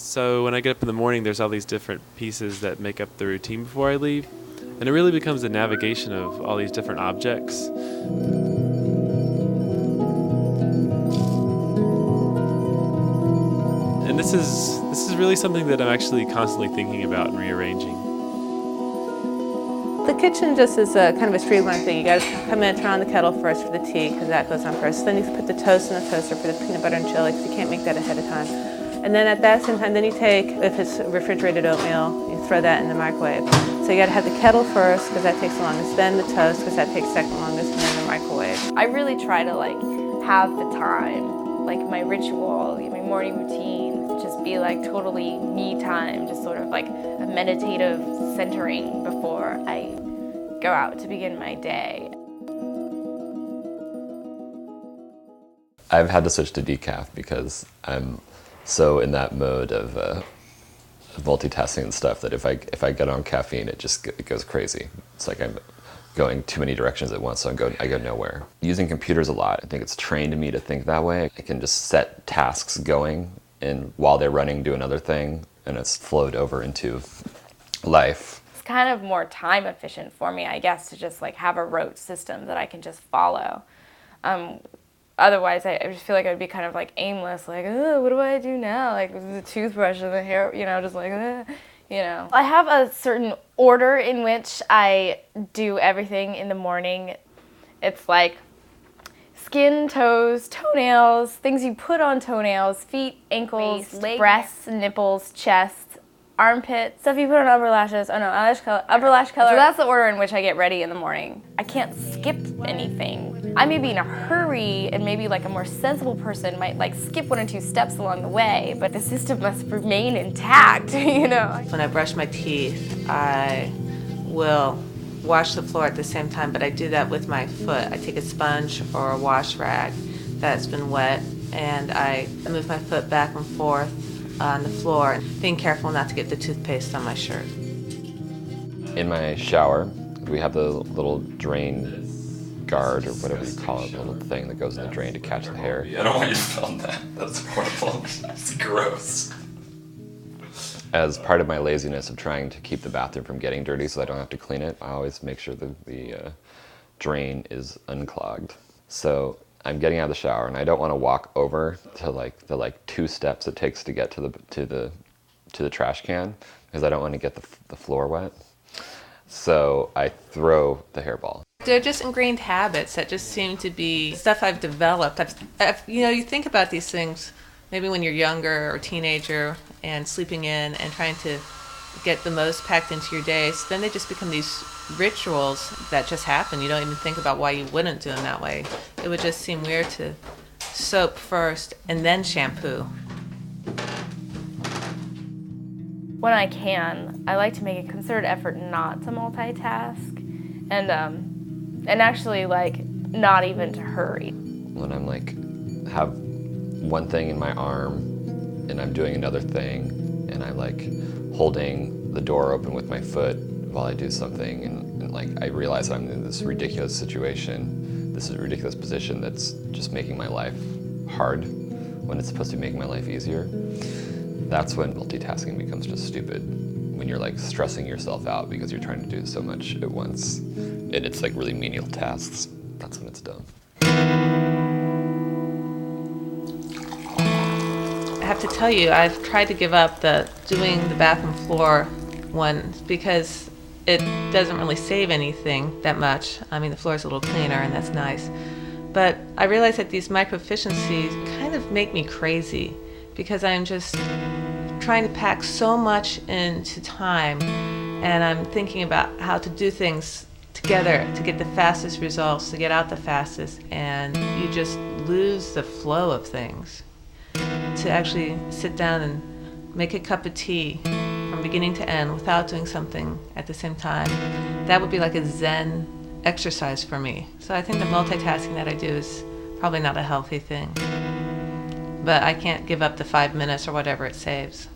So when I get up in the morning, there's all these different pieces that make up the routine before I leave. And it really becomes a navigation of all these different objects. And this is really something that I'm actually constantly thinking about and rearranging. The kitchen just is a kind of a streamlined thing. You got to come in, turn on the kettle first for the tea, because that goes on first. Then you put the toast in the toaster for the peanut butter and chili, because you can't make that ahead of time. And then at that same time, then you take, if it's refrigerated oatmeal, you throw that in the microwave. So you got to have the kettle first, because that takes the longest, then the toast, because that takes second longest, and then the microwave. I really try to have the time, my ritual, my morning routine, just be totally me time, just sort of a meditative centering before I go out to begin my day. I've had to switch to decaf because I'm so in that mode of multitasking and stuff that if I get on caffeine, it goes crazy. It's like I'm going too many directions at once, so I go nowhere. Using computers a lot, I think it's trained me to think that way. I can just set tasks going, and while they're running, do another thing, and it's flowed over into life. It's kind of more time efficient for me, I guess, to just have a rote system that I can just follow. Otherwise, I just feel like I would be kind of aimless, oh, what do I do now? With the toothbrush and the hair, just I have a certain order in which I do everything in the morning. It's skin, toes, toenails, things you put on toenails, feet, ankles, legs, breasts, nipples, chest, armpits, stuff you put on upper lashes, upper lash color. So that's the order in which I get ready in the morning. I can't skip anything. I may be in a hurry, and maybe a more sensible person might skip 1 or 2 steps along the way, but the system must remain intact, When I brush my teeth, I will wash the floor at the same time, but I do that with my foot. I take a sponge or a wash rag that's been wet, and I move my foot back and forth on the floor, being careful not to get the toothpaste on my shirt. In my shower, we have the little drain guard, or whatever you call it, the little thing that goes in the drain to catch the hair. I don't want you to film that. That's horrible. It's gross. As part of my laziness of trying to keep the bathroom from getting dirty so I don't have to clean it, I always make sure that the drain is unclogged. So I'm getting out of the shower, and I don't want to walk over to the 2 steps it takes to get to the trash can, because I don't want to get the floor wet. So I throw the hairball. They're just ingrained habits that just seem to be stuff I've developed. You think about these things maybe when you're younger or teenager and sleeping in and trying to get the most packed into your day. So then they just become these rituals that just happen. You don't even think about why you wouldn't do them that way. It would just seem weird to soap first and then shampoo. When I can, I like to make a concerted effort not to multitask, and actually not even to hurry. When I'm have one thing in my arm and I'm doing another thing, and I'm holding the door open with my foot while I do something, and I realize I'm in this ridiculous situation, this is a ridiculous position that's just making my life hard when it's supposed to be making my life easier. That's when multitasking becomes just stupid. When you're stressing yourself out because you're trying to do so much at once, and it's really menial tasks. That's when it's dumb. I have to tell you, I've tried to give up doing the bathroom floor one because it doesn't really save anything that much. I mean, the floor's a little cleaner, and that's nice. But I realize that these micro-efficiencies kind of make me crazy, because I'm just trying to pack so much into time, and I'm thinking about how to do things together to get the fastest results, to get out the fastest, and you just lose the flow of things. To actually sit down and make a cup of tea from beginning to end without doing something at the same time, that would be like a Zen exercise for me. So I think the multitasking that I do is probably not a healthy thing. But I can't give up the 5 minutes or whatever it saves.